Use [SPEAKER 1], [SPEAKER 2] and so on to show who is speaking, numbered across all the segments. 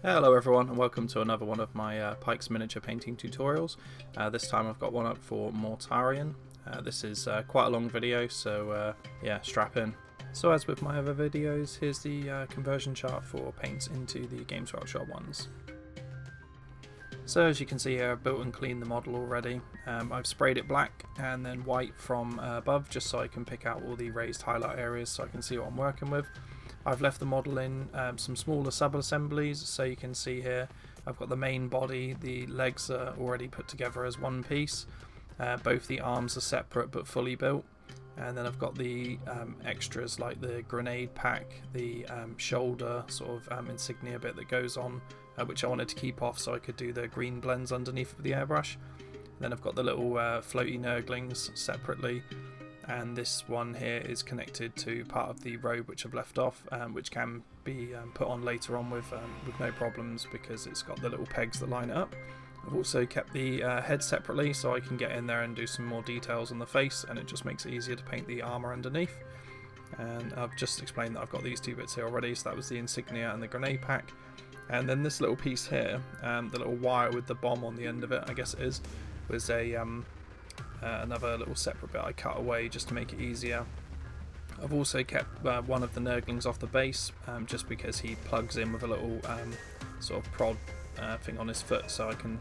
[SPEAKER 1] Hello everyone and welcome to another one of my Pike's miniature painting tutorials. This time I've got one up for Mortarion. This is quite a long video, so yeah, strap in. So as with my other videos, here's the conversion chart for paints into the Games Workshop ones. So as you can see here, I've built and cleaned the model already. I've sprayed it black and then white from above just so I can pick out all the raised highlight areas so I can see what I'm working with. I've left the model in some smaller sub-assemblies, so you can see here I've got the main body, the legs are already put together as one piece, both the arms are separate but fully built, and then I've got the extras like the grenade pack, the shoulder sort of insignia bit that goes on, which I wanted to keep off so I could do the green blends underneath with the airbrush. Then I've got the little floaty Nurglings separately. And this one here is connected to part of the robe which I've left off, which can be put on later on with no problems because it's got the little pegs that line it up. I've also kept the head separately so I can get in there and do some more details on the face, and it just makes it easier to paint the armour underneath. And I've just explained that I've got these two bits here already, so that was the insignia and the grenade pack. And then this little piece here, the little wire with the bomb on the end of it, I guess it is, was a another little separate bit I cut away just to make it easier. I've also kept one of the Nurglings off the base just because he plugs in with a little sort of prod thing on his foot, so I can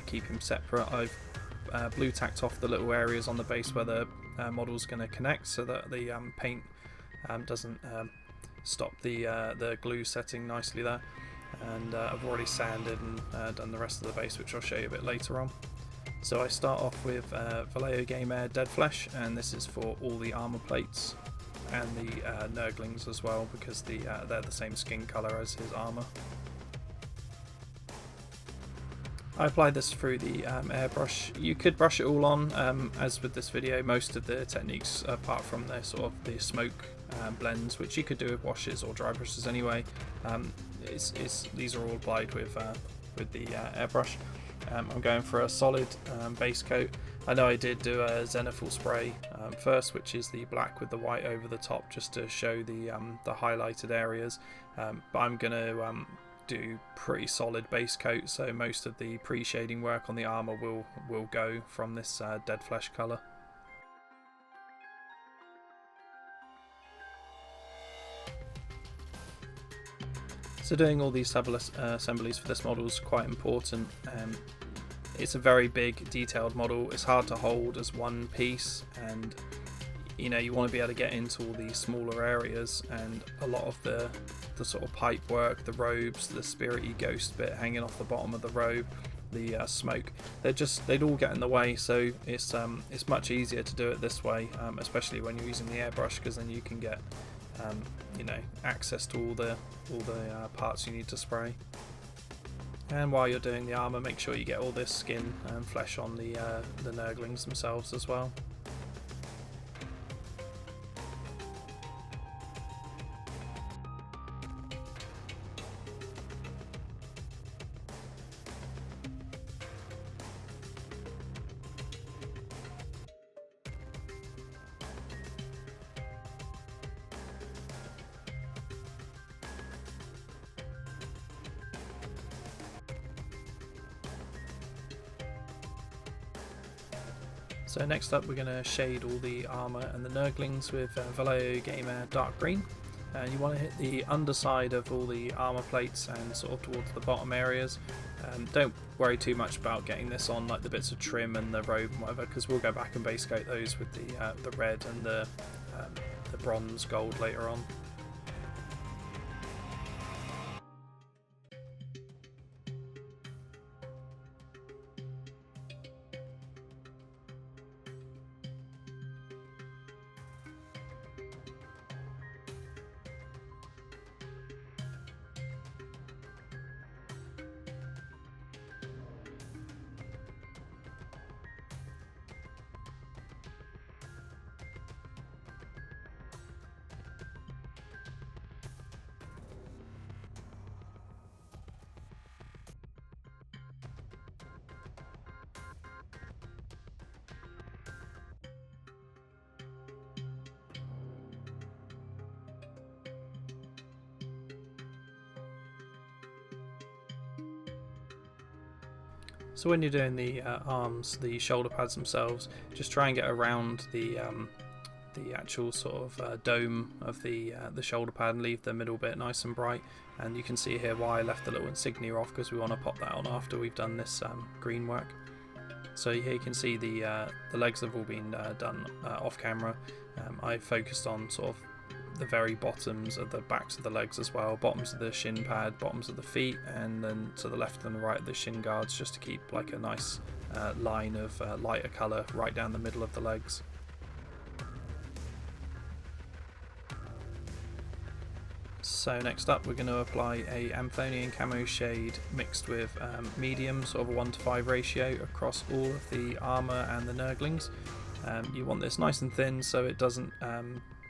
[SPEAKER 1] keep him separate. I've blue tacked off the little areas on the base where the model's going to connect so that the paint doesn't stop the glue setting nicely there. And I've already sanded and done the rest of the base, which I'll show you a bit later on. So I start off with Vallejo Game Dead Flesh, and this is for all the armour plates and the Nurglings as well, because they're the same skin colour as his armour. I applied this through the airbrush. You could brush it all on, as with this video, most of the techniques, apart from the sort of the smoke blends, which you could do with washes or dry brushes anyway, these are all applied with the airbrush. I'm going for a solid base coat. I know I did do a zenithal spray first, which is the black with the white over the top, just to show the highlighted areas. But I'm going to do pretty solid base coat, so most of the pre-shading work on the armour will go from this dead flesh colour. So doing all these sub-assemblies for this model is quite important. It's a very big detailed model, it's hard to hold as one piece, and you want to be able to get into all these smaller areas, and a lot of the sort of pipe work, the robes, the spirity ghost bit hanging off the bottom of the robe, the smoke, they'd all get in the way, so it's much easier to do it this way, especially when you're using the airbrush, because then you can get access to all the parts you need to spray. And while you're doing the armour, make sure you get all this skin and flesh on the Nurglings themselves as well. So next up we're going to shade all the armour and the Nurglings with Vallejo Game Dark Green, and you want to hit the underside of all the armour plates and sort of towards the bottom areas. Don't worry too much about getting this on like the bits of trim and the robe and whatever, because we'll go back and base coat those with the red and the bronze gold later on. So when you're doing the arms, the shoulder pads themselves, just try and get around the actual sort of dome of the shoulder pad and leave the middle bit nice and bright. And you can see here why I left the little insignia off, because we want to pop that on after we've done this green work. So here you can see the legs have all been done off camera. I focused on sort of the very bottoms of the backs of the legs as well, bottoms of the shin pad, bottoms of the feet, and then to the left and the right of the shin guards, just to keep like a nice line of lighter colour right down the middle of the legs. So next up we're going to apply a Athonian Camoshade mixed with medium, sort of a 1:5 ratio across all of the armour and the Nurglings. You want this nice and thin so it doesn't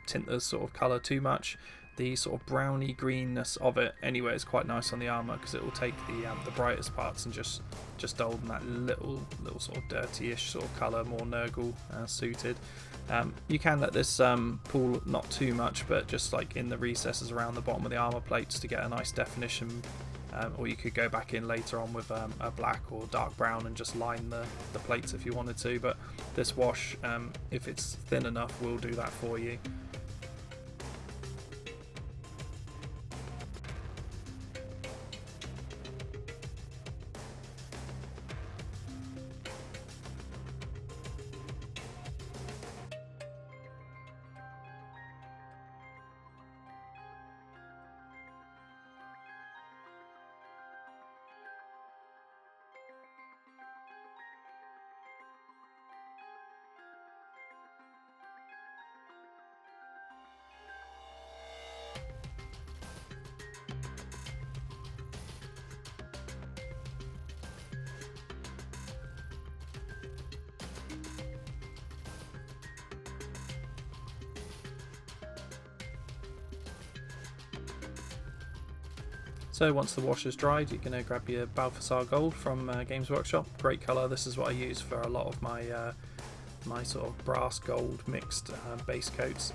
[SPEAKER 1] tint the sort of colour too much. The sort of browny greenness of it anyway is quite nice on the armour, because it will take the brightest parts and just dull that little sort of dirty-ish sort of colour, more Nurgle suited. You can let this pool not too much, but just like in the recesses around the bottom of the armour plates to get a nice definition, or you could go back in later on with a black or dark brown and just line the plates if you wanted to, but this wash, if it's thin enough, will do that for you. So once the wash is dried, you're going to grab your Balthasar Gold from Games Workshop. Great colour. This is what I use for a lot of my my sort of brass gold mixed base coats.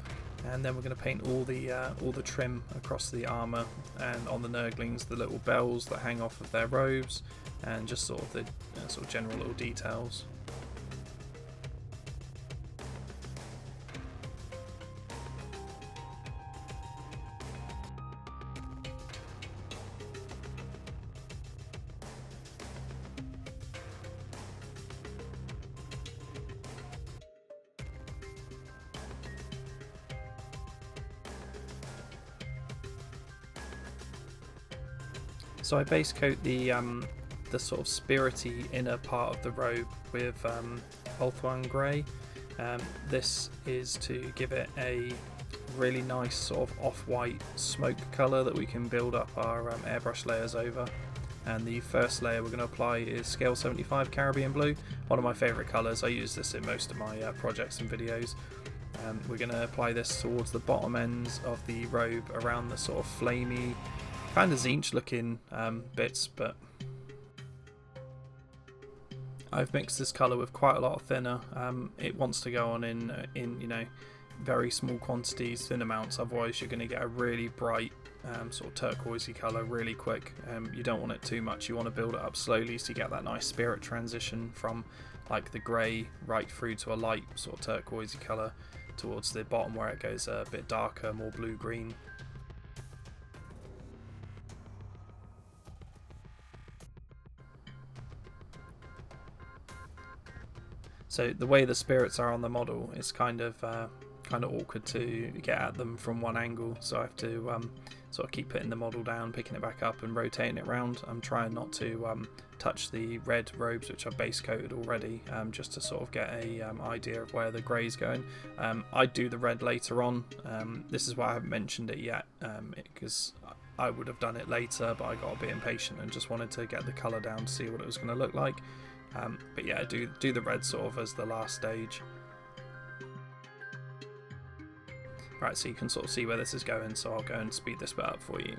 [SPEAKER 1] And then we're going to paint all the trim across the armour and on the Nurglings, the little bells that hang off of their robes, and just sort of the sort of general little details. So I base coat the sort of spirity inner part of the robe with Athonian grey. This is to give it a really nice sort of off-white smoke colour that we can build up our airbrush layers over. And the first layer we're going to apply is Scale 75 Caribbean Blue, one of my favourite colours. I use this in most of my projects and videos. We're going to apply this towards the bottom ends of the robe, around the sort of flamey, kind of Zinch looking bits, but I've mixed this colour with quite a lot of thinner. It wants to go on in you know, very small quantities, thin amounts, otherwise you're going to get a really bright sort of turquoisey colour really quick. You don't want it too much, you want to build it up slowly so you get that nice spirit transition from like the grey right through to a light sort of turquoisey colour towards the bottom where it goes a bit darker, more blue-green. So the way the spirits are on the model is kind of awkward to get at them from one angle, so I have to sort of keep putting the model down, picking it back up and rotating it around. I'm trying not to touch the red robes which I've base coated already, just to sort of get a idea of where the grey's going. I do the red later on. This is why I haven't mentioned it yet, because I would have done it later, but I got a bit impatient and just wanted to get the colour down to see what it was going to look like. But yeah, do the red sort of as the last stage. Right, so you can sort of see where this is going, so I'll go and speed this bit up for you.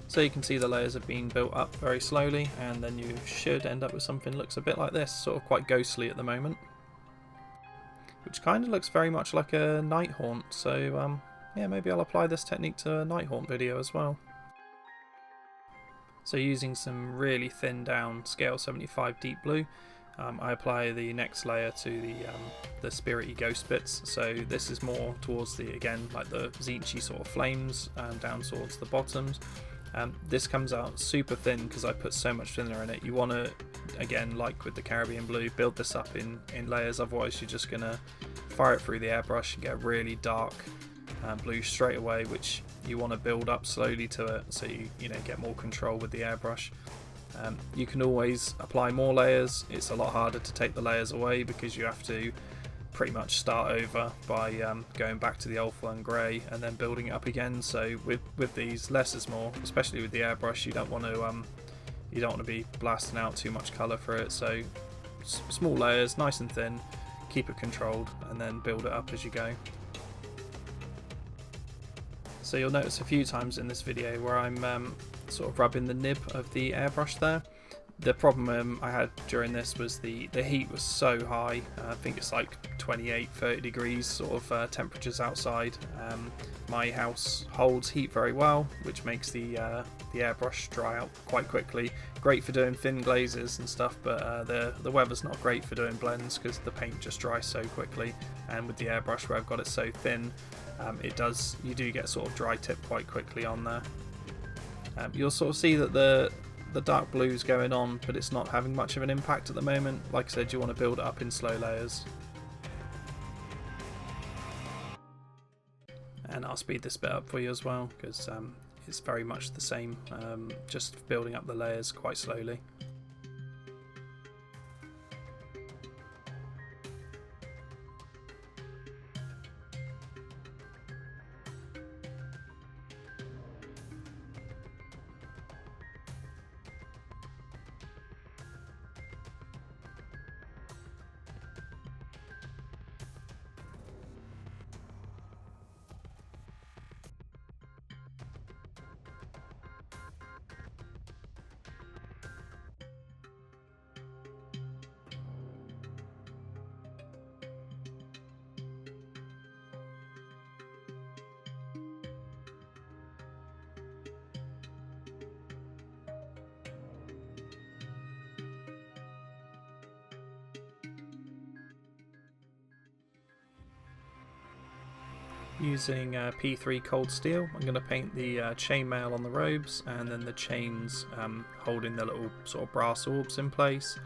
[SPEAKER 1] So you can see the layers have been built up very slowly, and then you should end up with something that looks a bit like this, sort of quite ghostly at the moment, which kind of looks very much like a night haunt. So yeah, maybe I'll apply this technique to a night haunt video as well. So using some really thin down scale 75 deep blue, I apply the next layer to the spirity ghost bits. So this is more towards the, again, like the Zinchi sort of flames down towards the bottoms. This comes out super thin because I put so much thinner in it. You want to, again, like with the Caribbean blue, build this up in layers, otherwise you're just going to fire it through the airbrush and get a really dark blue straight away, which you want to build up slowly to it, so you know, get more control with the airbrush. You can always apply more layers. It's a lot harder to take the layers away because you have to pretty much start over by going back to the alpha and grey and then building it up again. So with these, less is more, especially with the airbrush. You don't want to be blasting out too much colour for it. So small layers, nice and thin, keep it controlled, and then build it up as you go. So you'll notice a few times in this video where I'm sort of rubbing the nib of the airbrush there. The problem I had during this was the heat was so high. I think it's like 28-30 degrees sort of temperatures outside. My house holds heat very well, which makes the airbrush dry out quite quickly. Great for doing thin glazes and stuff, but the weather's not great for doing blends because the paint just dries so quickly. And with the airbrush where I've got it so thin, you do get sort of dry tip quite quickly on there. You'll sort of see that the dark blue's going on, but it's not having much of an impact at the moment. Like I said, you want to build it up in slow layers. And I'll speed this bit up for you as well, because it's very much the same, just building up the layers quite slowly. Using P3 cold steel, I'm going to paint the chainmail on the robes, and then the chains holding the little sort of brass orbs in place.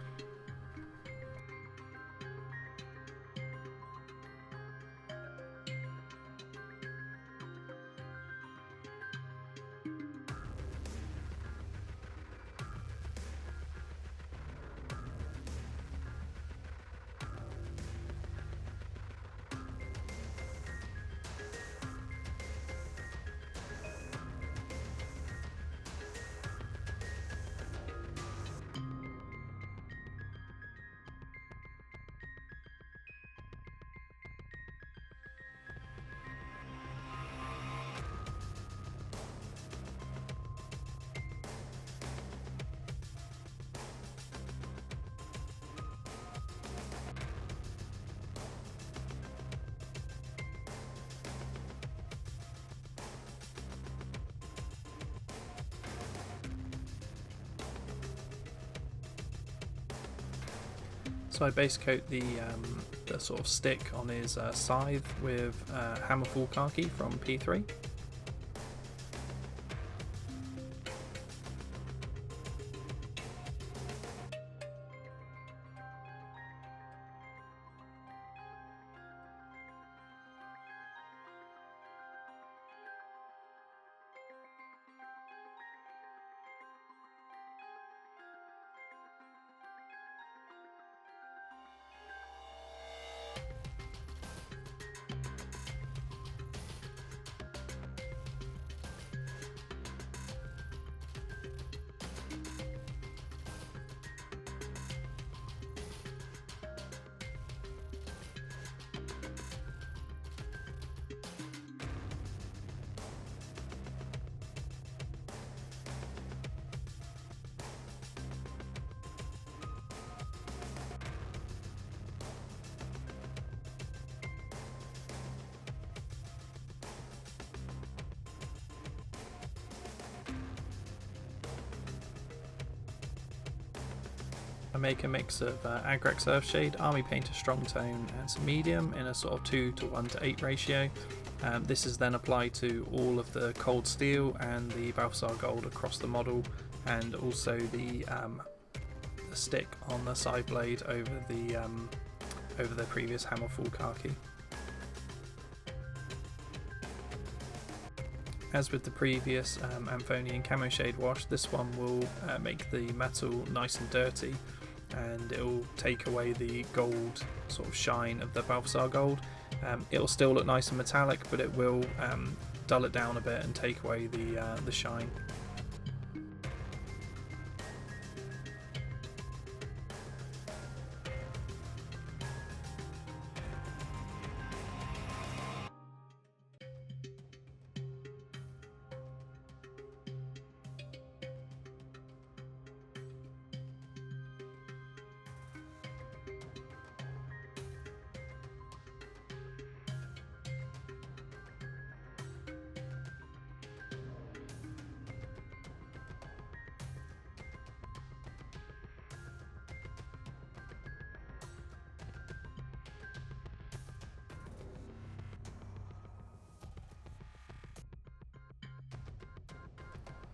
[SPEAKER 1] So I base coat the sort of stick on his scythe with Hammerfall khaki from P3. make a mix of Agrex Earthshade, Army Painter Strong Tone and some medium in a sort of 2 to 1 to 8 ratio. This is then applied to all of the cold steel and the Balthasar gold across the model, and also the stick on the side blade over the previous Hammerfall khaki. As with the previous Athonian Camoshade wash, this one will make the metal nice and dirty, and it will take away the gold sort of shine of the Balthasar gold. It will still look nice and metallic, but it will dull it down a bit and take away the shine.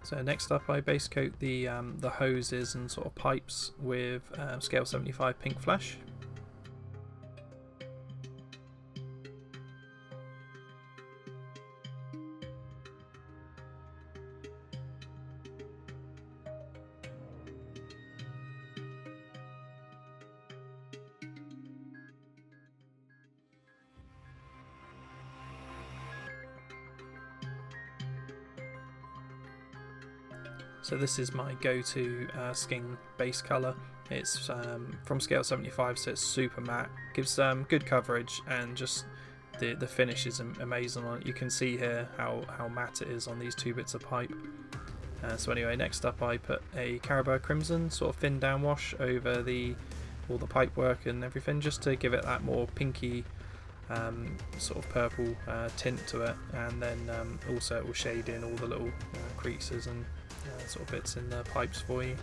[SPEAKER 1] So next up, I base coat the hoses and sort of pipes with scale 75 pink flesh. So this is my go-to skin base colour. It's from scale 75, so it's super matte, gives good coverage, and just the finish is amazing on it. You can see here how matte it is on these 2 bits of pipe. So anyway, next up I put a Carabao Crimson sort of thin down wash over all the pipe work and everything, just to give it that more pinky sort of purple tint to it, and then also it will shade in all the little creases and sort of bits in the pipes for you.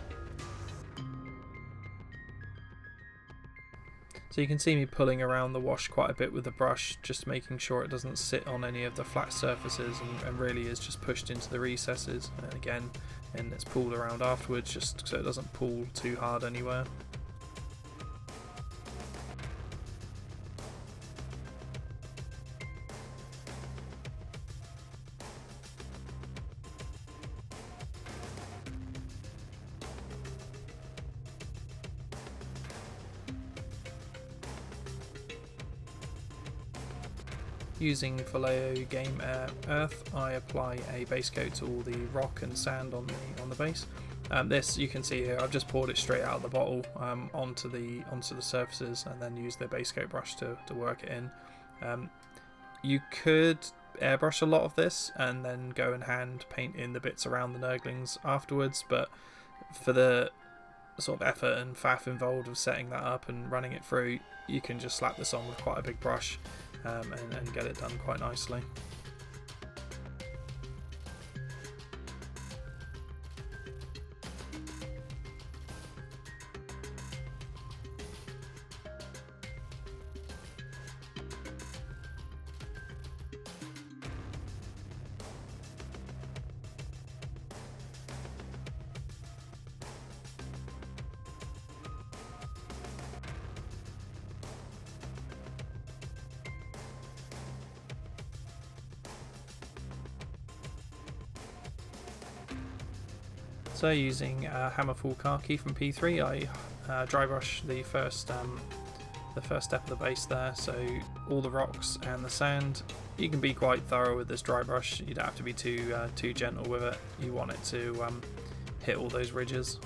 [SPEAKER 1] So you can see me pulling around the wash quite a bit with the brush, just making sure it doesn't sit on any of the flat surfaces, and really is just pushed into the recesses, and again, and it's pulled around afterwards just so it doesn't pull too hard anywhere. Using Vallejo Game Earth, I apply a base coat to all the rock and sand on the base. This, you can see here, I've just poured it straight out of the bottle onto the surfaces, and then use the base coat brush to work it in. You could airbrush a lot of this and then go and hand paint in the bits around the Nurglings afterwards, but for the sort of effort and faff involved of setting that up and running it through, you can just slap this on with quite a big brush and get it done quite nicely. So using Hammerfall khaki from P3, I dry brush the first step of the base there, so all the rocks and the sand. You can be quite thorough with this dry brush, you don't have to be too gentle with it, you want it to hit all those ridges.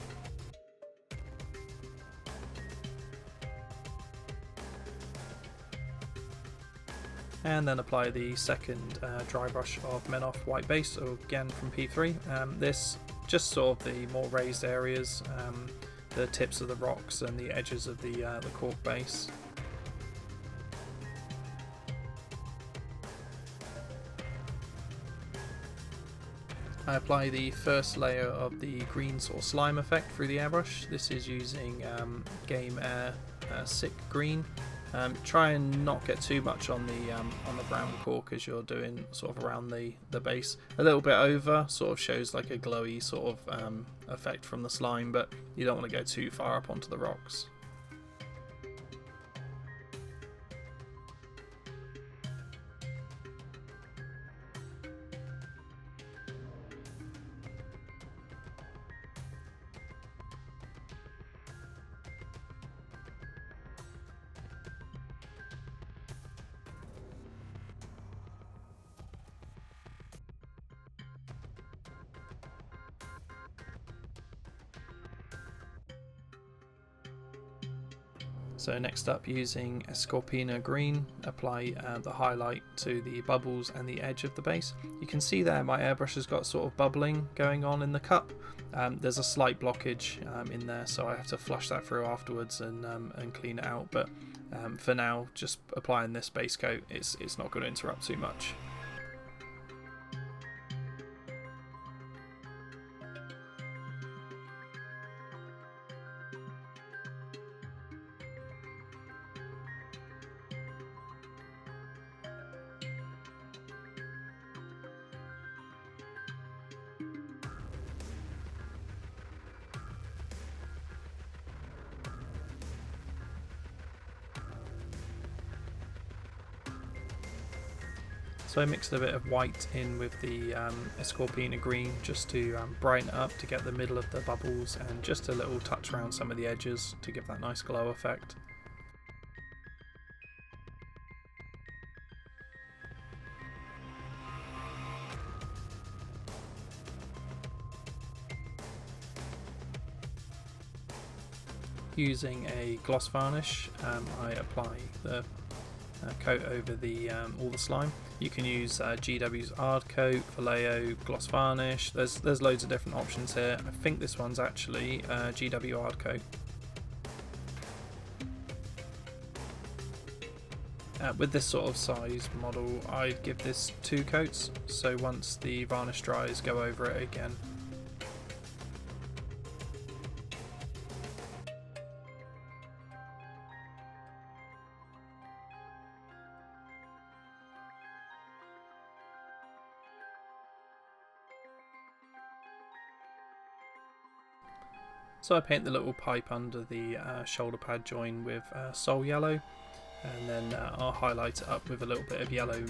[SPEAKER 1] And then apply the second dry brush of Menoth white base, again from P3. This just sort of the more raised areas, the tips of the rocks and the edges of the cork base. I apply the first layer of the green sort of slime effect through the airbrush. This is using Game Air Sick Green. Try and not get too much on the brown cork as you're doing sort of around the base. A little bit over sort of shows like a glowy sort of effect from the slime, but you don't want to go too far up onto the rocks. So next up, using Escorpena Green, apply the highlight to the bubbles and the edge of the base. You can see there my airbrush has got sort of bubbling going on in the cup. There's a slight blockage in there, so I have to flush that through afterwards and clean it out. But for now, just applying this base coat, it's not going to interrupt too much. So I mixed a bit of white in with the Escorpena Green just to brighten it up, to get the middle of the bubbles, and just a little touch around some of the edges to give that nice glow effect. Using a gloss varnish, I apply the coat over the all the slime. You can use GW's Ard Coat, Vallejo, Gloss Varnish. There's loads of different options here. I think this one's actually GW Ard Coat. With this sort of size model, I'd give this 2 coats, so once the varnish dries, go over it again. So I paint the little pipe under the shoulder pad join with Soul Yellow, and then I'll highlight it up with a little bit of yellow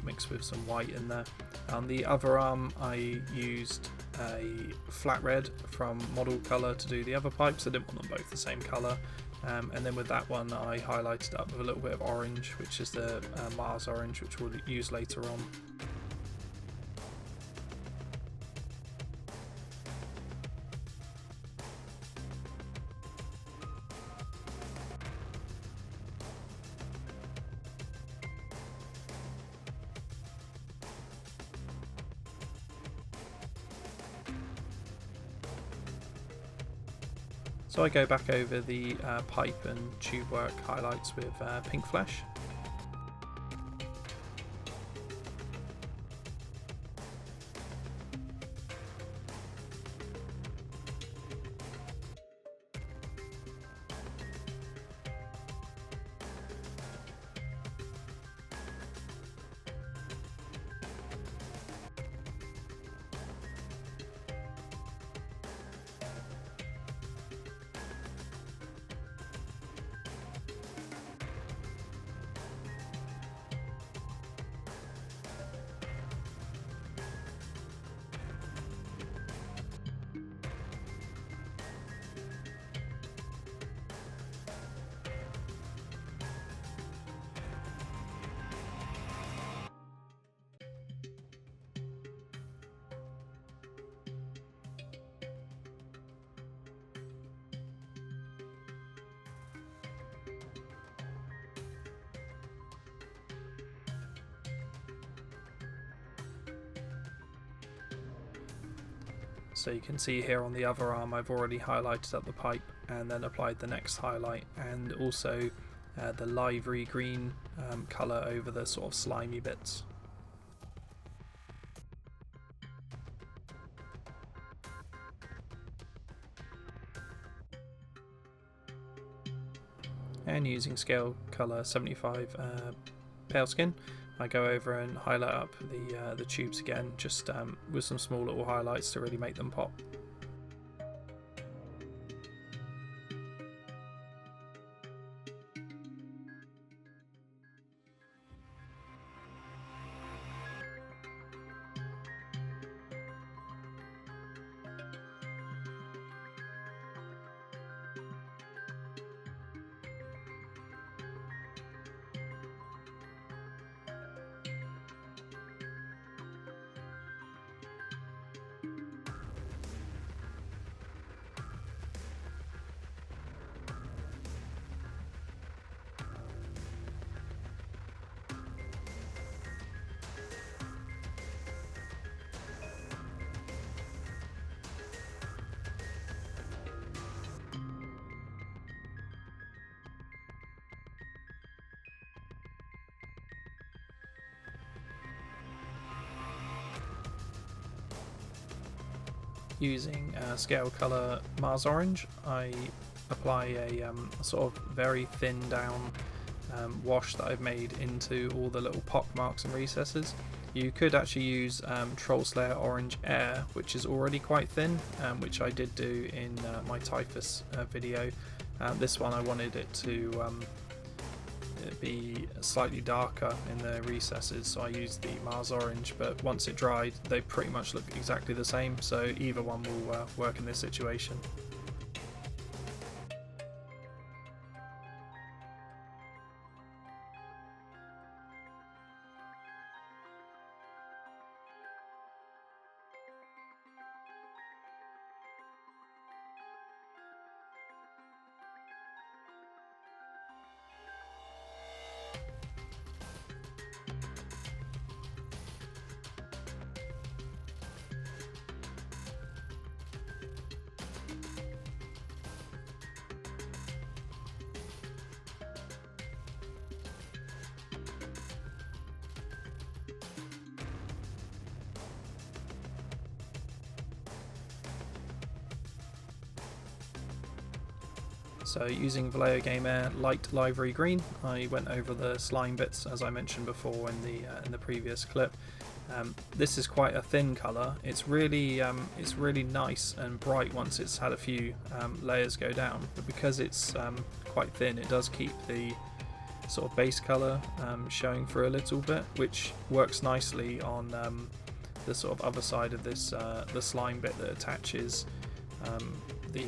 [SPEAKER 1] mixed with some white in there. On the other arm I used a flat red from Model Colour to do the other pipes. I didn't want them both the same colour. And then with that one I highlighted it up with a little bit of orange, which is the Mars orange, which we'll use later on. So I go back over the pipe and tube work highlights with pink flesh. So you can see here on the other arm I've already highlighted up the pipe and then applied the next highlight, and also the Livery green colour over the sort of slimy bits. And using scale color 75 pale skin, I go over and highlight up the tubes again, just with some small little highlights to really make them pop. Using scale color Mars Orange, I apply a sort of very thin down wash that I've made into all the little pock marks and recesses. You could actually use Troll Slayer Orange Air, which is already quite thin, which I did do in my Typhus video. This one I wanted it to be slightly darker in the recesses, so I used the Mars Orange, but once it dried they pretty much look exactly the same, so either one will work in this situation. So using Vallejo Game Air Light Livery Green, I went over the slime bits as I mentioned before in the previous clip. This is quite a thin colour. It's really nice and bright once it's had a few layers go down, but because it's quite thin, it does keep the sort of base colour showing through a little bit, which works nicely on the sort of other side of this the slime bit that attaches the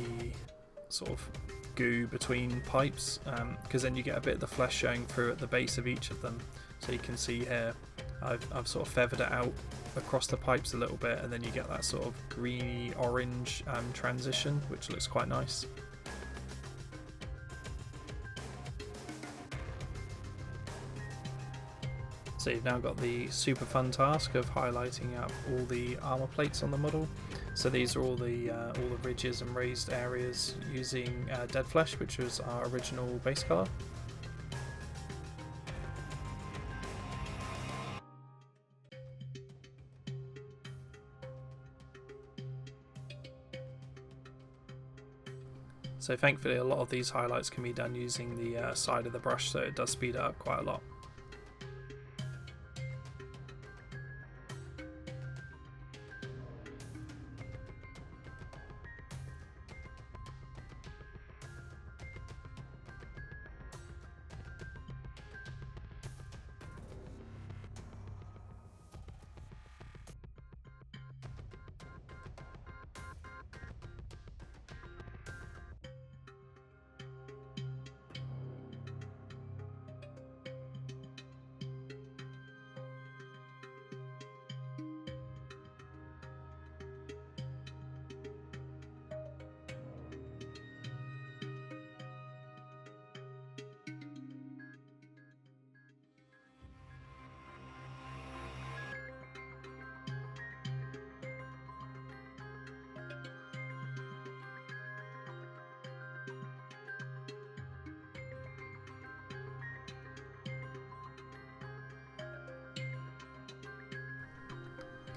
[SPEAKER 1] sort of goo between pipes, because then you get a bit of the flesh showing through at the base of each of them. So you can see here I've sort of feathered it out across the pipes a little bit, and then you get that sort of greeny orange transition, which looks quite nice. So you've now got the super fun task of highlighting up all the armor plates on the model. So these are all the ridges and raised areas using Dead Flesh, which was our original base colour. So thankfully a lot of these highlights can be done using the side of the brush, so it does speed it up quite a lot.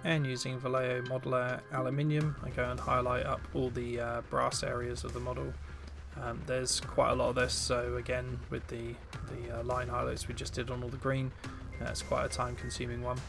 [SPEAKER 1] And using Vallejo Model Air Aluminium, I go and highlight up all the brass areas of the model. There's quite a lot of this, so again with the line highlights we just did on all the green, it's quite a time consuming one.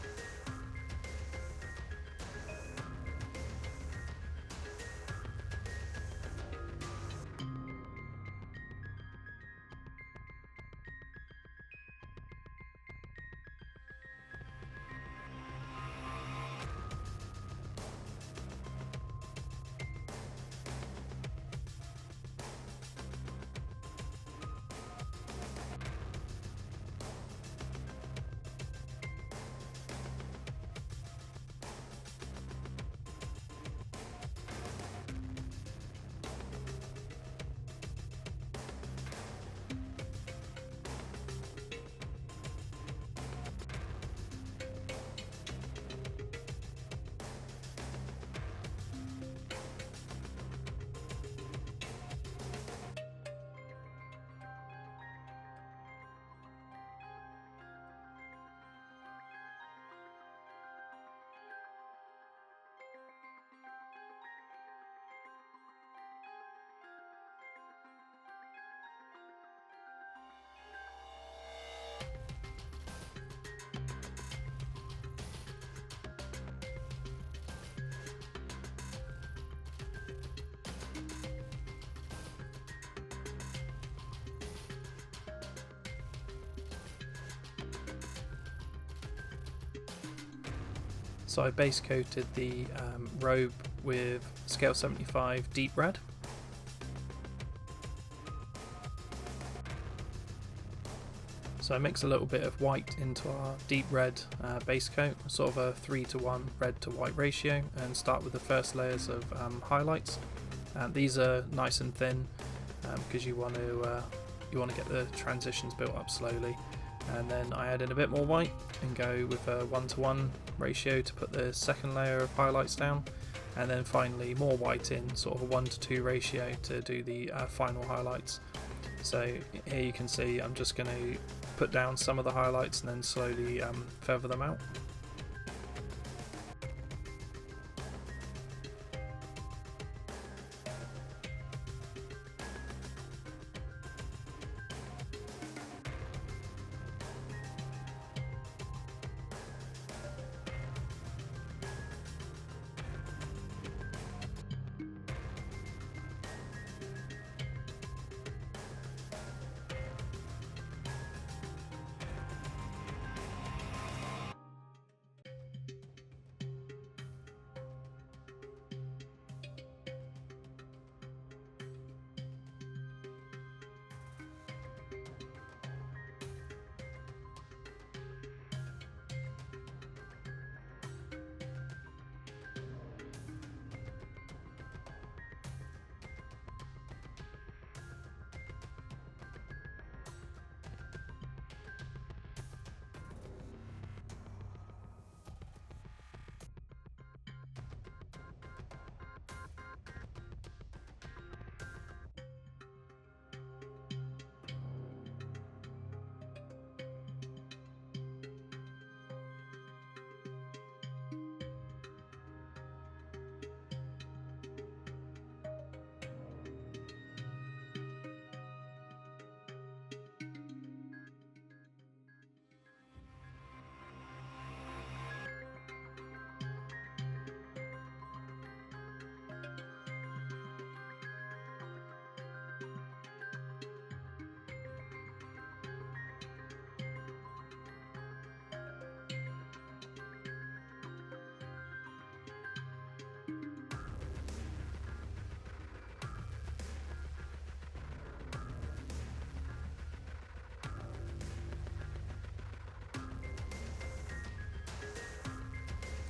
[SPEAKER 1] So I base coated the robe with scale 75 deep red. So I mix a little bit of white into our deep red base coat, sort of a 3:1 red to white ratio, and start with the first layers of highlights. These are nice and thin because you want to get the transitions built up slowly. And then I add in a bit more white and go with a 1:1 ratio to put the second layer of highlights down, and then finally more white in, sort of a 1:2 ratio to do the final highlights. So here you can see I'm just going to put down some of the highlights and then slowly feather them out.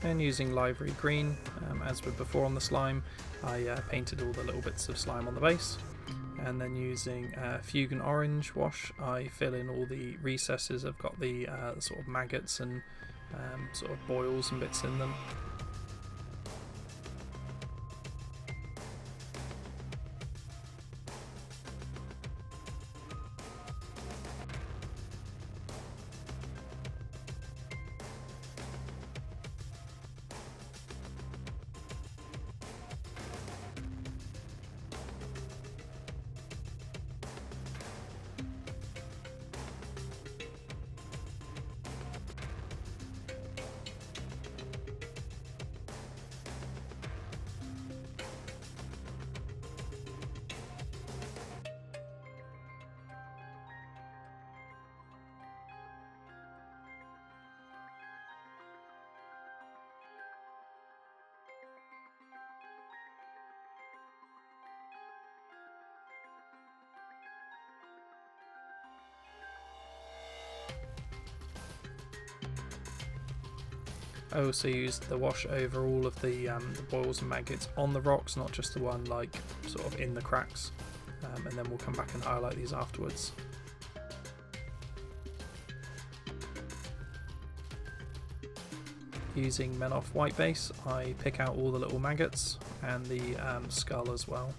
[SPEAKER 1] And using Livery Green, as with before on the slime, I painted all the little bits of slime on the base. And then using Fugan Orange wash, I fill in all the recesses. I've got the sort of maggots and sort of boils and bits in them. I also used the wash over all of the boils and maggots on the rocks, not just the one like sort of in the cracks, and then we'll come back and highlight these afterwards. Using Menoff White base, I pick out all the little maggots and the skull as well.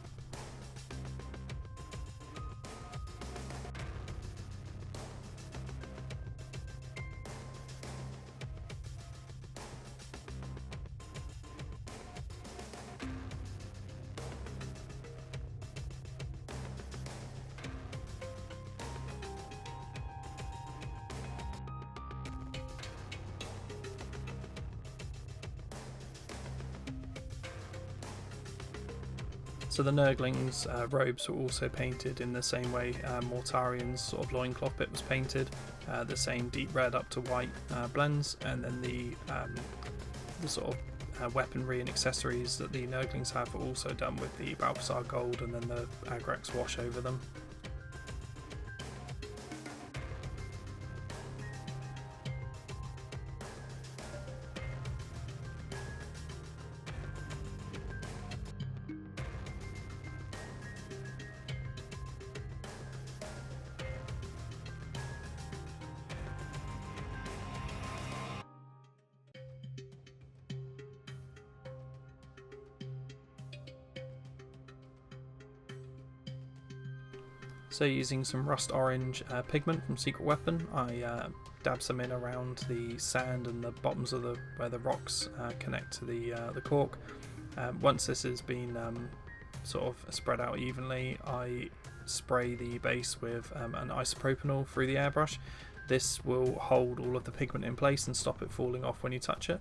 [SPEAKER 1] So the Nurgling's robes were also painted in the same way Mortarion's sort of loincloth bit was painted, the same deep red up to white blends, and then the sort of weaponry and accessories that the Nurglings have are also done with the Balthasar gold and then the Agrax wash over them. So using some rust orange pigment from Secret Weapon, I dab some in around the sand and the bottoms of where the rocks connect to the cork. Once this has been sort of spread out evenly, I spray the base with an isopropanol through the airbrush. This will hold all of the pigment in place and stop it falling off when you touch it.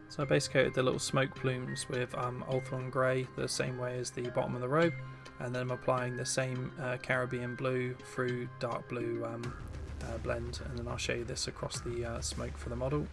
[SPEAKER 1] So I base coated the little smoke plumes with Ulthuan Grey the same way as the bottom of the robe, and then I'm applying the same Caribbean blue through dark blue blend, and then I'll show you this across the smoke for the model.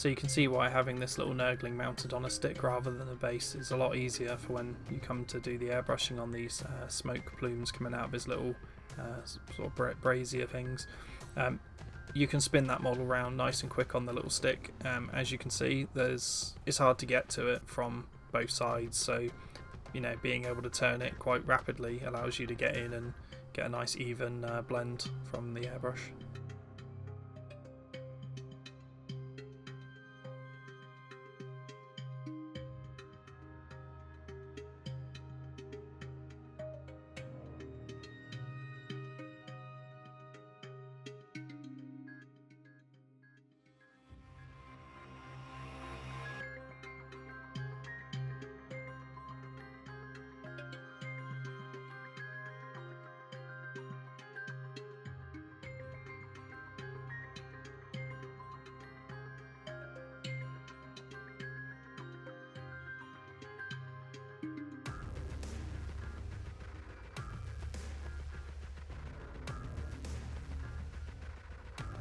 [SPEAKER 1] So you can see why having this little Nurgling mounted on a stick rather than a base is a lot easier for when you come to do the airbrushing on these smoke plumes coming out of his little sort of brazier things. You can spin that model round nice and quick on the little stick. As you can see, it's hard to get to it from both sides, so being able to turn it quite rapidly allows you to get in and get a nice even blend from the airbrush.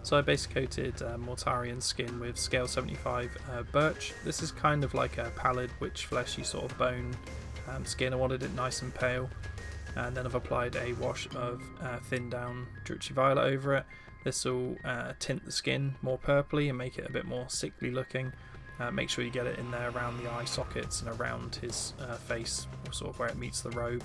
[SPEAKER 1] So I base coated Mortarion skin with scale 75 birch. This is kind of like a pallid witch fleshy sort of bone skin. I wanted it nice and pale, and then I've applied a wash of thin down Druchii Violet over it. This will tint the skin more purpley and make it a bit more sickly looking. Make sure you get it in there around the eye sockets and around his face, sort of where it meets the robe.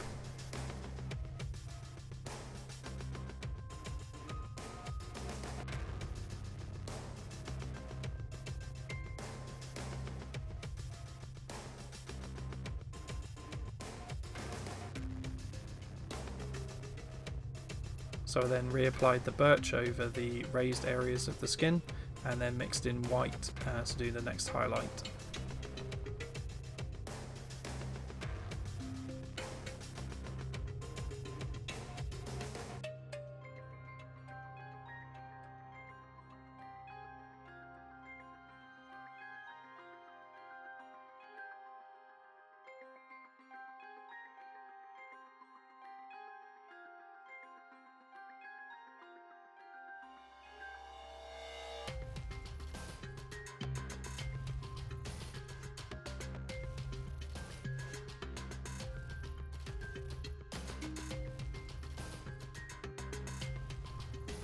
[SPEAKER 1] So I then reapplied the birch over the raised areas of the skin and then mixed in white to do the next highlight.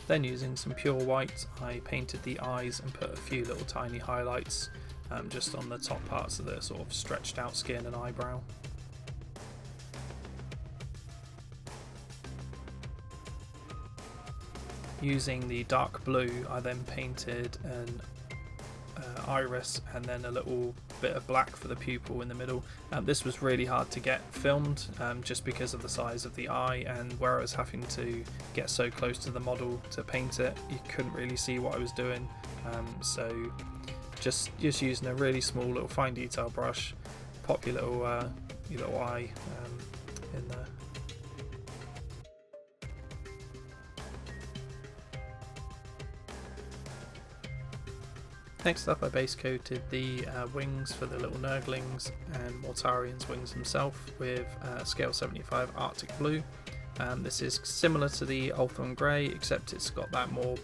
[SPEAKER 1] Then using some pure white, I painted the eyes and put a few little tiny highlights just on the top parts of the sort of stretched out skin and eyebrow. Using the dark blue, I then painted an iris and then a little bit of black for the pupil in the middle. This was really hard to get filmed just because of the size of the eye, and where I was having to get so close to the model to paint it, you couldn't really see what I was doing. So just using a really small little fine detail brush, pop your little eye in there. Next up I base coated the wings for the little Nurglings and Mortarion's wings himself with scale 75 Arctic Blue. This is similar to the Ulthuan Grey, except it's got that more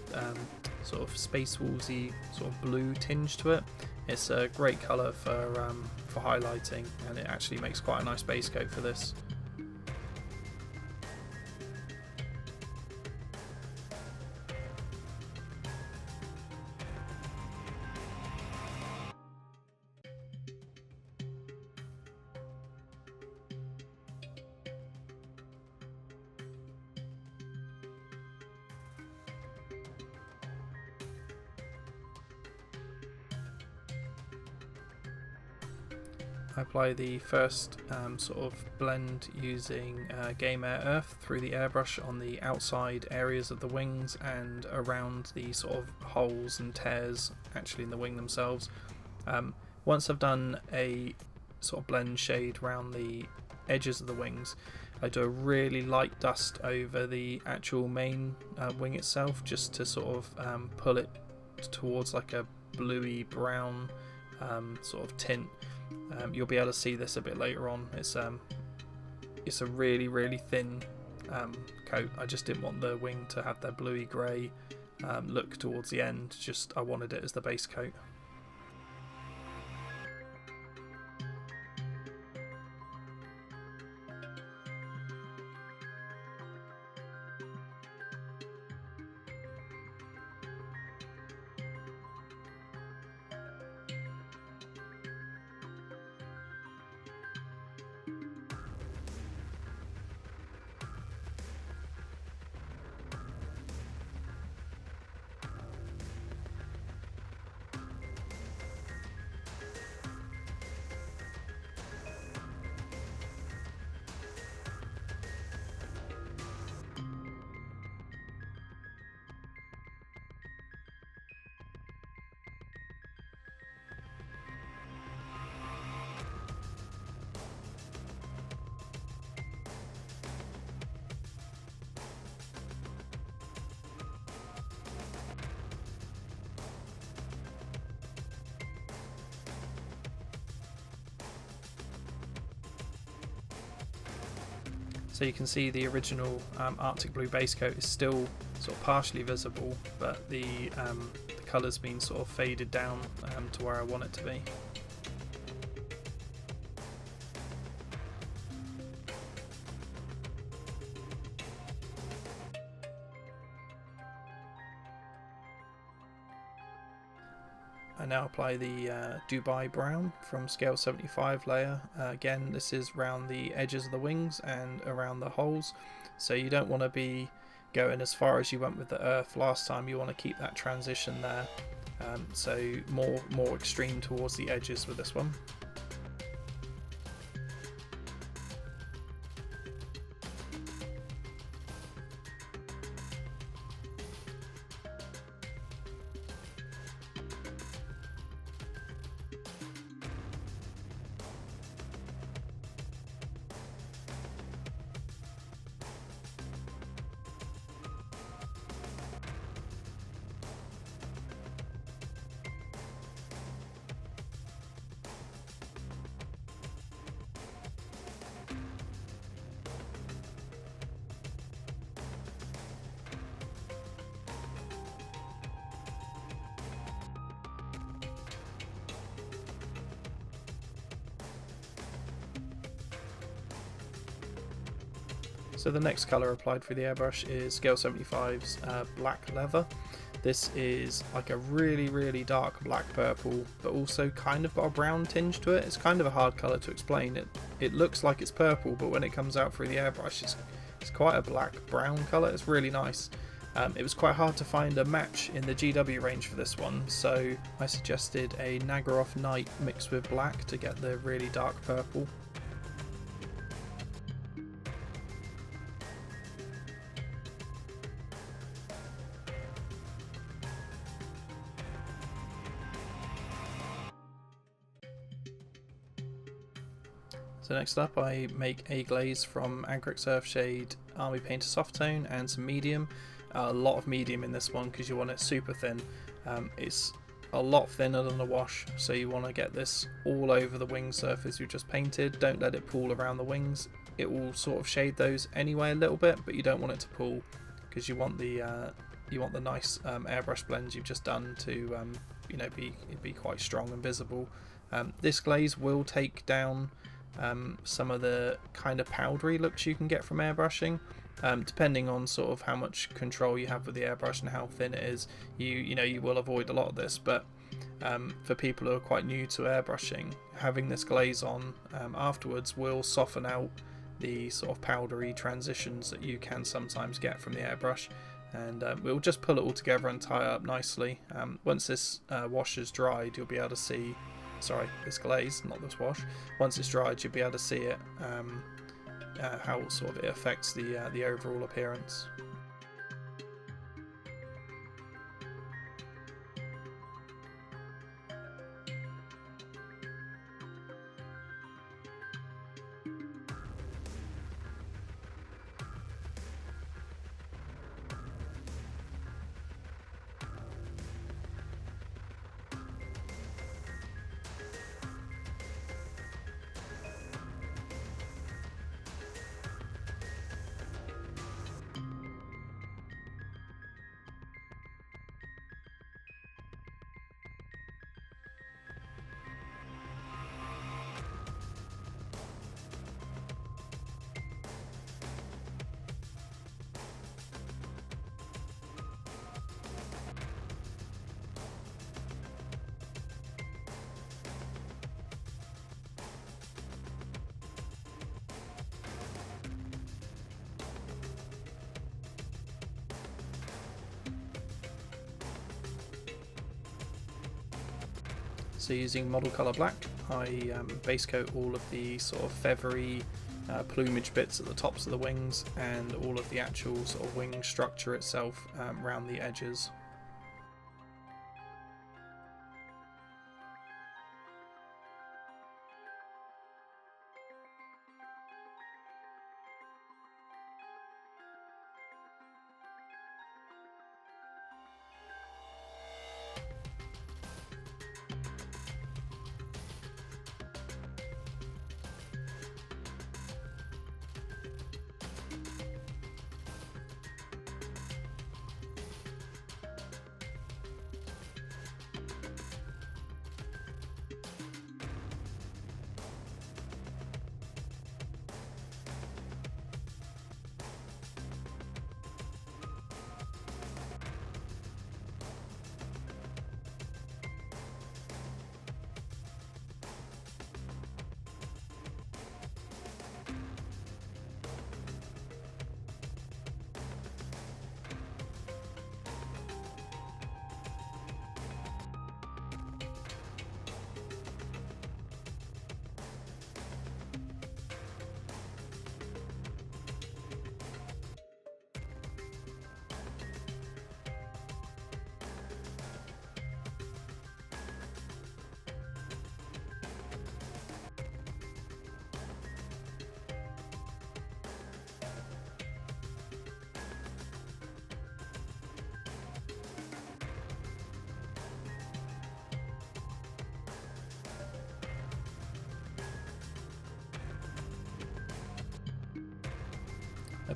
[SPEAKER 1] sort of Space Wolvesy sort of blue tinge to it. It's a great colour for highlighting, and it actually makes quite a nice base coat for this. I apply the first sort of blend using Game Air Earth through the airbrush on the outside areas of the wings and around the sort of holes and tears actually in the wing themselves. Once I've done a sort of blend shade around the edges of the wings, I do a really light dust over the actual main wing itself, just to sort of pull it towards like a bluey brown sort of tint. You'll be able to see this a bit later on. It's a really thin coat. I just didn't want the wing to have that bluey grey look towards the end. I wanted it as the base coat. So you can see the original Arctic Blue base coat is still sort of partially visible, but the colour's been sort of faded down to where I want it to be. I now apply the Dubai Brown from scale 75 layer. Again, this is around the edges of the wings and around the holes, so you don't want to be going as far as you went with the earth last time. You want to keep that transition there, so more extreme towards the edges with this one. So the next colour applied for the airbrush is Scale 75's Black Leather. This is like a really dark black purple, but also kind of got a brown tinge to it. It's kind of a hard colour to explain. It looks like it's purple, but when it comes out through the airbrush, it's quite a black brown colour. It's really nice. It was quite hard to find a match in the GW range for this one, so I suggested a Nagaroth Night mixed with black to get the really dark purple. So next up I make a glaze from Agric Surfshade Army Painter Softtone and some medium. A lot of medium in this one because you want it super thin. It's a lot thinner than a wash, so you want to get this all over the wing surface you just painted. Don't let it pool around the wings. It will sort of shade those anyway a little bit, but you don't want it to pool because you want the nice airbrush blends you've just done to be quite strong and visible. This glaze will take down some of the kind of powdery looks you can get from airbrushing, depending on sort of how much control you have with the airbrush and how thin it is. You will avoid a lot of this, but for people who are quite new to airbrushing, having this glaze on afterwards will soften out the sort of powdery transitions that you can sometimes get from the airbrush, and we'll just pull it all together and tie it up nicely. Once this wash is dried, you'll be able to see, sorry, this glaze, not this wash. Once it's dried, you'll be able to see it, how sort of it affects the overall appearance. So using model colour black, I base coat all of the sort of feathery plumage bits at the tops of the wings and all of the actual sort of wing structure itself around the edges.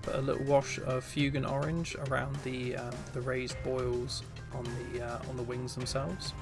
[SPEAKER 1] put a little wash of Fugan Orange around the raised boils on the wings themselves.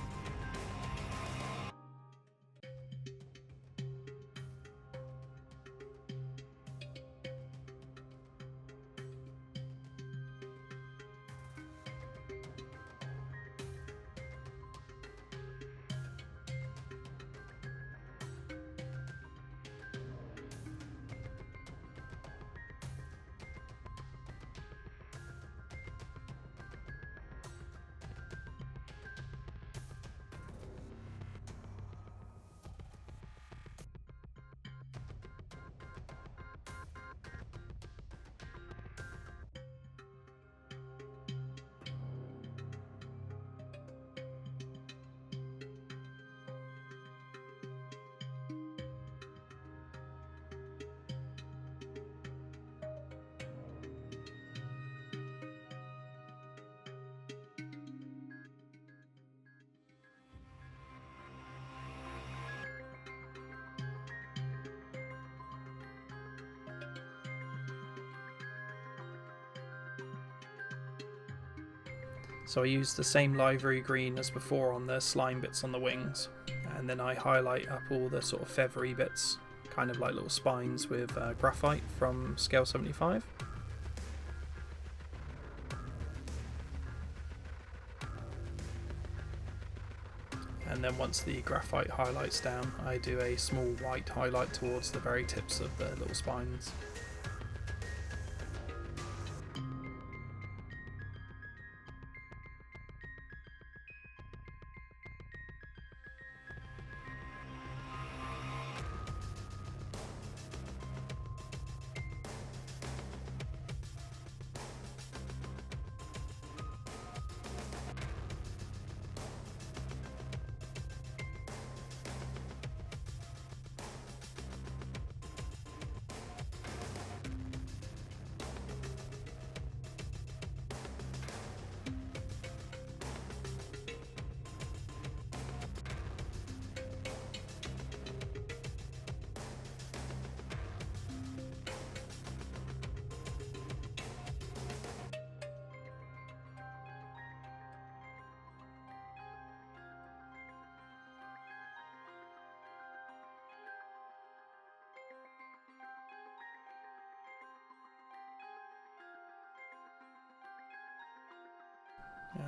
[SPEAKER 1] So I use the same livery green as before on the slime bits on the wings, and then I highlight up all the sort of feathery bits, kind of like little spines, with graphite from scale 75. And then once the graphite highlights down, I do a small white highlight towards the very tips of the little spines.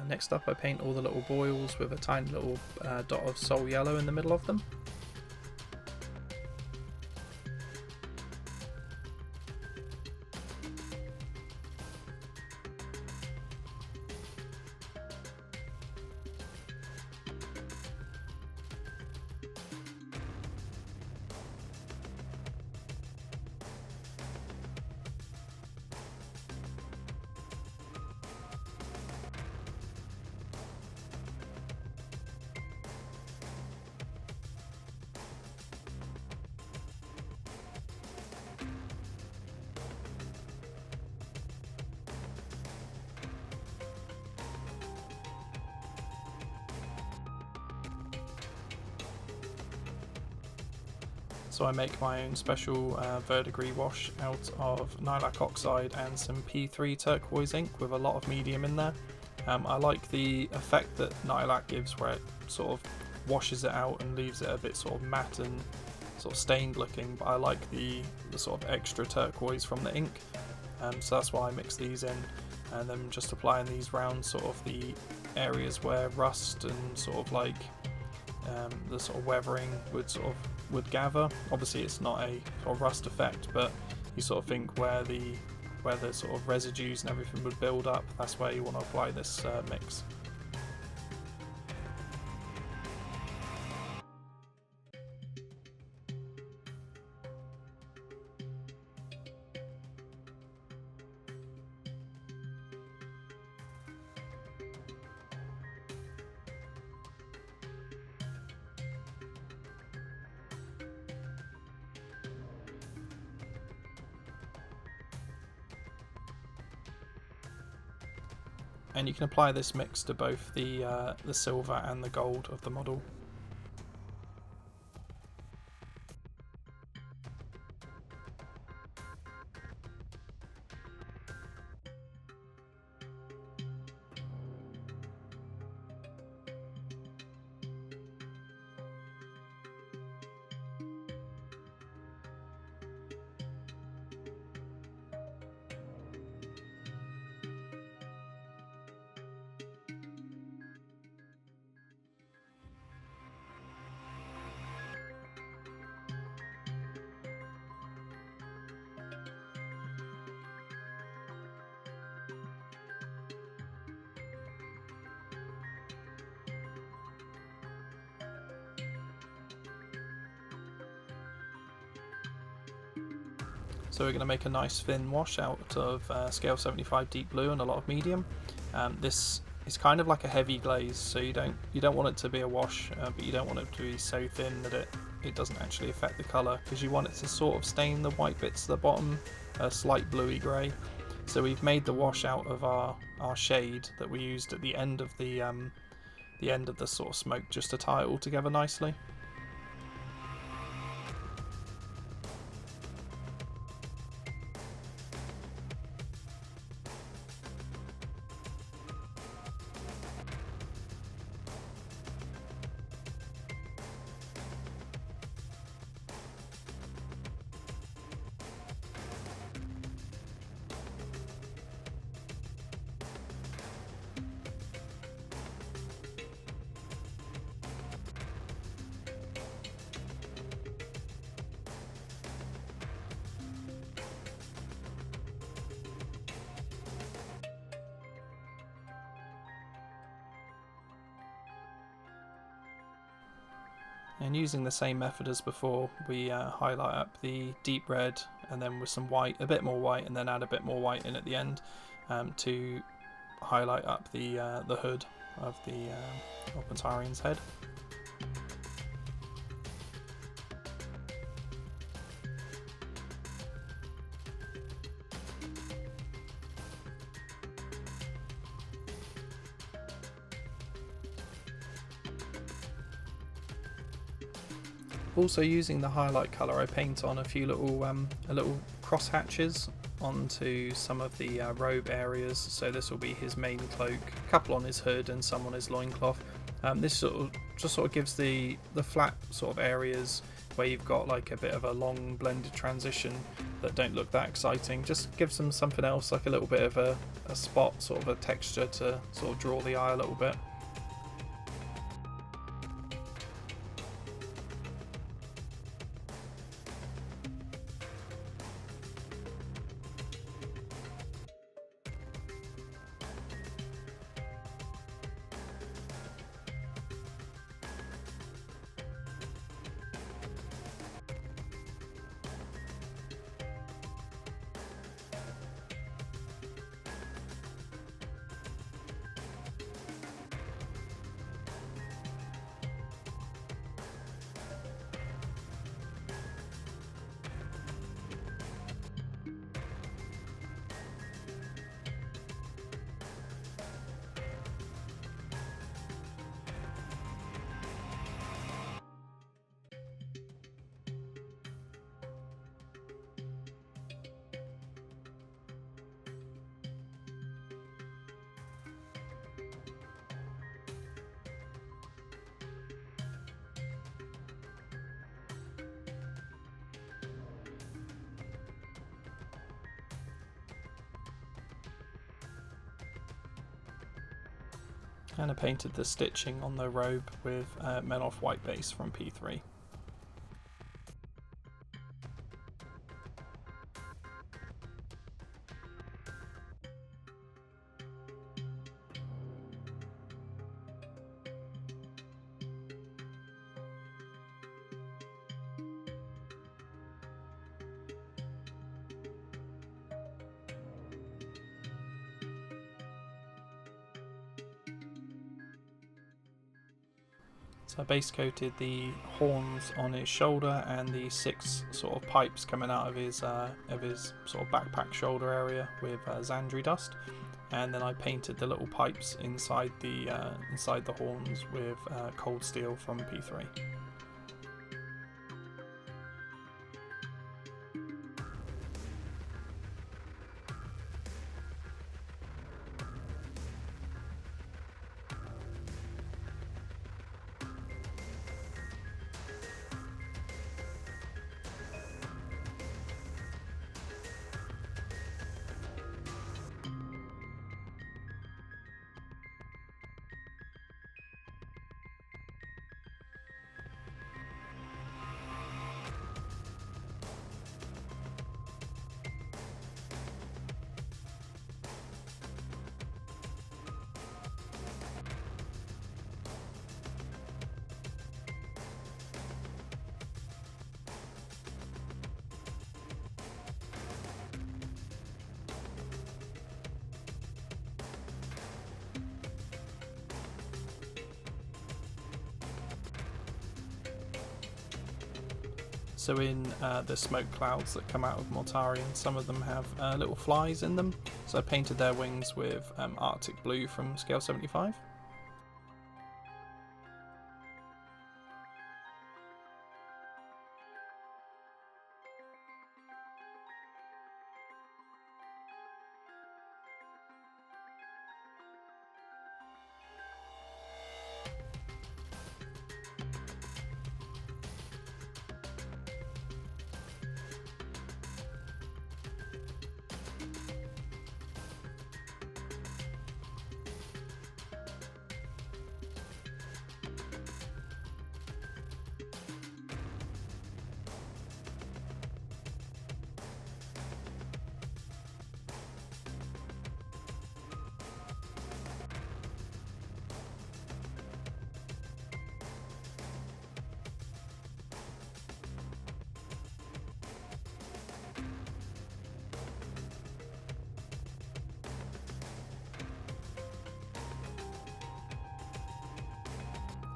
[SPEAKER 1] Next up, I paint all the little boils with a tiny little dot of soul yellow in the middle of them. So I make my own special verdigris wash out of Nighlac Oxide and some P3 turquoise ink with a lot of medium in there. I like the effect that Nighlac gives, where it sort of washes it out and leaves it a bit sort of matte and sort of stained looking, but I like the sort of extra turquoise from the ink, so that's why I mix these in, and then just applying these round sort of the areas where rust and sort of like the sort of weathering would gather. Obviously it's not a sort of rust effect, but you sort of think where the sort of residues and everything would build up, that's where you want to apply this mix. And you can apply this mix to both the silver and the gold of the model. So we're going to make a nice thin wash out of scale 75 deep blue and a lot of medium. This is kind of like a heavy glaze, so you don't want it to be a wash, but you don't want it to be so thin that it doesn't actually affect the colour, because you want it to sort of stain the white bits at the bottom a slight bluey grey. So we've made the wash out of our shade that we used at the end of the sort of smoke, just to tie it all together nicely. And using the same method as before, we highlight up the deep red, and then with some white, a bit more white, and then add a bit more white in at the end to highlight up the hood of the Mortarion's head. Also, using the highlight colour, I paint on a few little cross hatches onto some of the robe areas. So this will be his main cloak, a couple on his hood and some on his loincloth. This just sort of gives the flat sort of areas where you've got like a bit of a long blended transition that don't look that exciting. Just gives them something else, like a little bit of a spot, sort of a texture to sort of draw the eye a little bit. And I painted the stitching on the robe with Men Off White base from P3. So I base coated the horns on his shoulder and the 6 sort of pipes coming out of his sort of backpack shoulder area with Xandri dust, and then I painted the little pipes inside the horns with cold steel from P3. So in the smoke clouds that come out of Mortarion, some of them have little flies in them. So I painted their wings with Arctic Blue from Scale 75.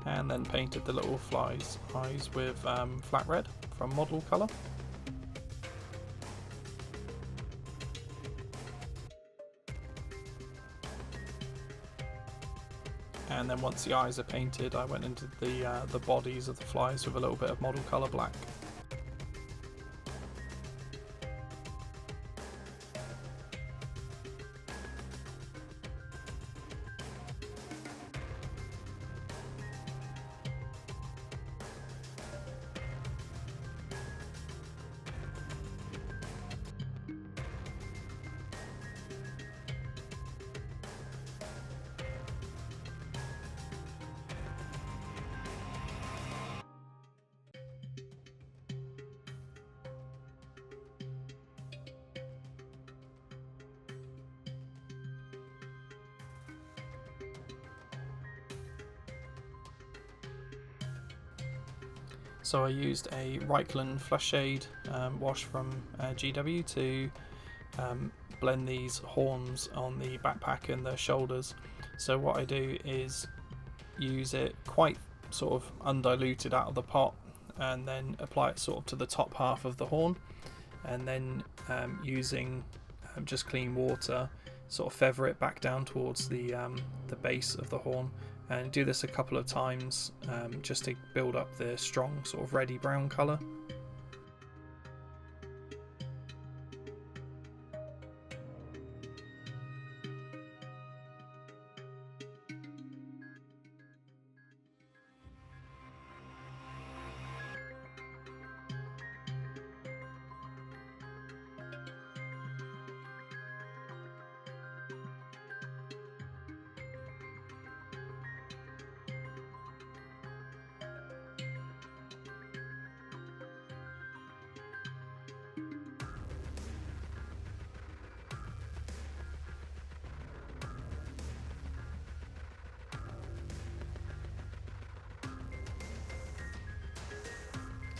[SPEAKER 1] And then painted the little flies' eyes with flat red from Model Colour. And then once the eyes are painted, I went into the bodies of the flies with a little bit of Model Colour black. So I used a Reichland Flush Shade wash from GW to blend these horns on the backpack and the shoulders. So what I do is use it quite sort of undiluted out of the pot, and then apply it sort of to the top half of the horn, and then using just clean water sort of feather it back down towards the base of the horn. And do this a couple of times just to build up the strong sort of reddy brown colour.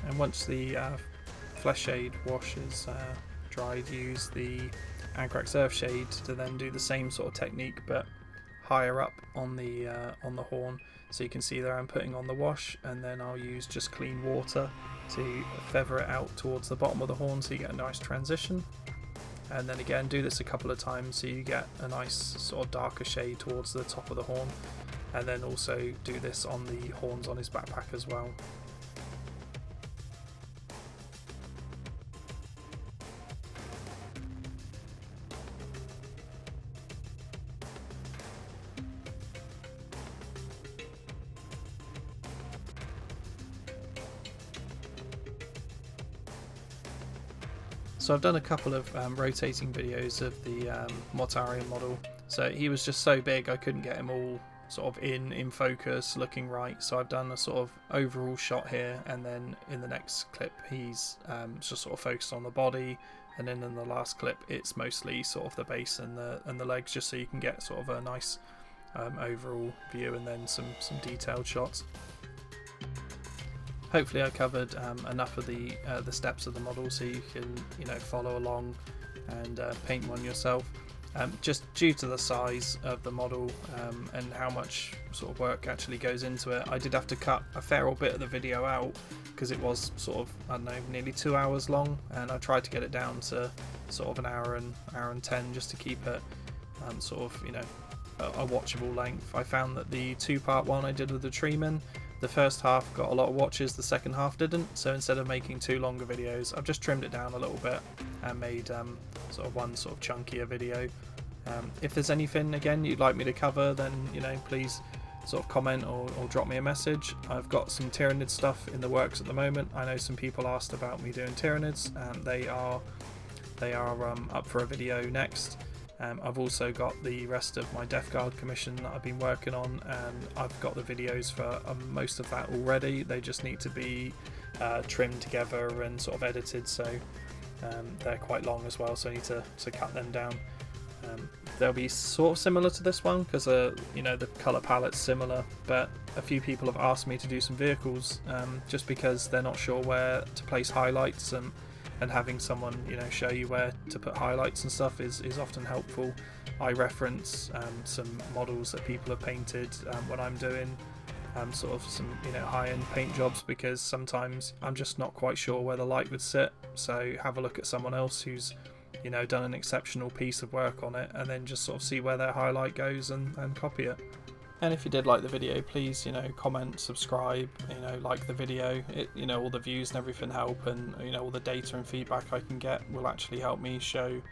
[SPEAKER 1] And once the Flesh Shade wash is dried, use the Agrax Earth Shade to then do the same sort of technique, but higher up on the horn. So you can see there I'm putting on the wash, and then I'll use just clean water to feather it out towards the bottom of the horn, so you get a nice transition. And then again, do this a couple of times so you get a nice sort of darker shade towards the top of the horn. And then also do this on the horns on his backpack as well. So I've done a couple of rotating videos of the Mortarion model. So he was just so big I couldn't get him all sort of in focus, looking right. So I've done a sort of overall shot here, and then in the next clip he's just sort of focused on the body, and then in the last clip it's mostly sort of the base and the legs, just so you can get sort of a nice overall view, and then some detailed shots. Hopefully I covered enough of the steps of the model so you can follow along and paint one yourself. just due to the size of the model and how much sort of work actually goes into it. I did have to cut a fair old bit of the video out because it was sort of, I don't know, nearly 2 hours long, and I tried to get it down to sort of an hour and 10 just to keep it sort of, you know, a watchable length. I found that the 2-part one I did with the Treeman, the first half got a lot of watches, the second half didn't, so instead of making 2 longer videos, I've just trimmed it down a little bit and made sort of one sort of chunkier video. If there's anything again you'd like me to cover, then, you know, please sort of comment or drop me a message. I've got some Tyrannid stuff in the works at the moment. I know some people asked about me doing Tyrannids, and they are up for a video next. I've also got the rest of my Death Guard commission that I've been working on, and I've got the videos for most of that already. They just need to be trimmed together and sort of edited, so they're quite long as well, so I need to cut them down. They'll be sort of similar to this one because you know, the colour palette's similar, but a few people have asked me to do some vehicles just because they're not sure where to place highlights, and having someone, you know, show you where to put highlights and stuff is often helpful. I reference some models that people have painted when I'm doing sort of some, you know, high-end paint jobs, because sometimes I'm just not quite sure where the light would sit, so have a look at someone else who's, you know, done an exceptional piece of work on it, and then just sort of see where their highlight goes and copy it. And if you did like the video, please, you know, comment, subscribe, you know, like the video. You know, all the views and everything help, and, you know, all the data and feedback I can get will actually help me show, you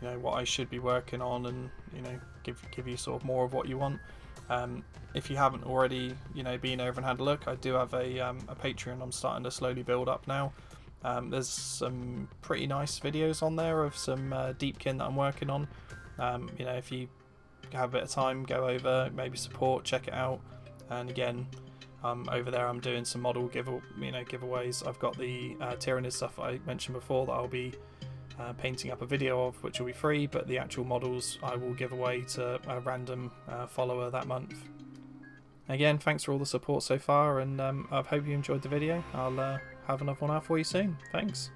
[SPEAKER 1] know, what I should be working on, and, you know, give you sort of more of what you want. If you haven't already, you know, been over and had a look, I do have a Patreon I'm starting to slowly build up now. There's some pretty nice videos on there of some Deepkin that I'm working on. You know, if you have a bit of time, go over, maybe support, check it out. And again, over there I'm doing some model giveaways. I've got the Tyrannid stuff I mentioned before that I'll be painting up a video of, which will be free, but the actual models I will give away to a random follower that month. Again, thanks for all the support so far, and I hope you enjoyed the video. I'll have another one out for you soon. Thanks.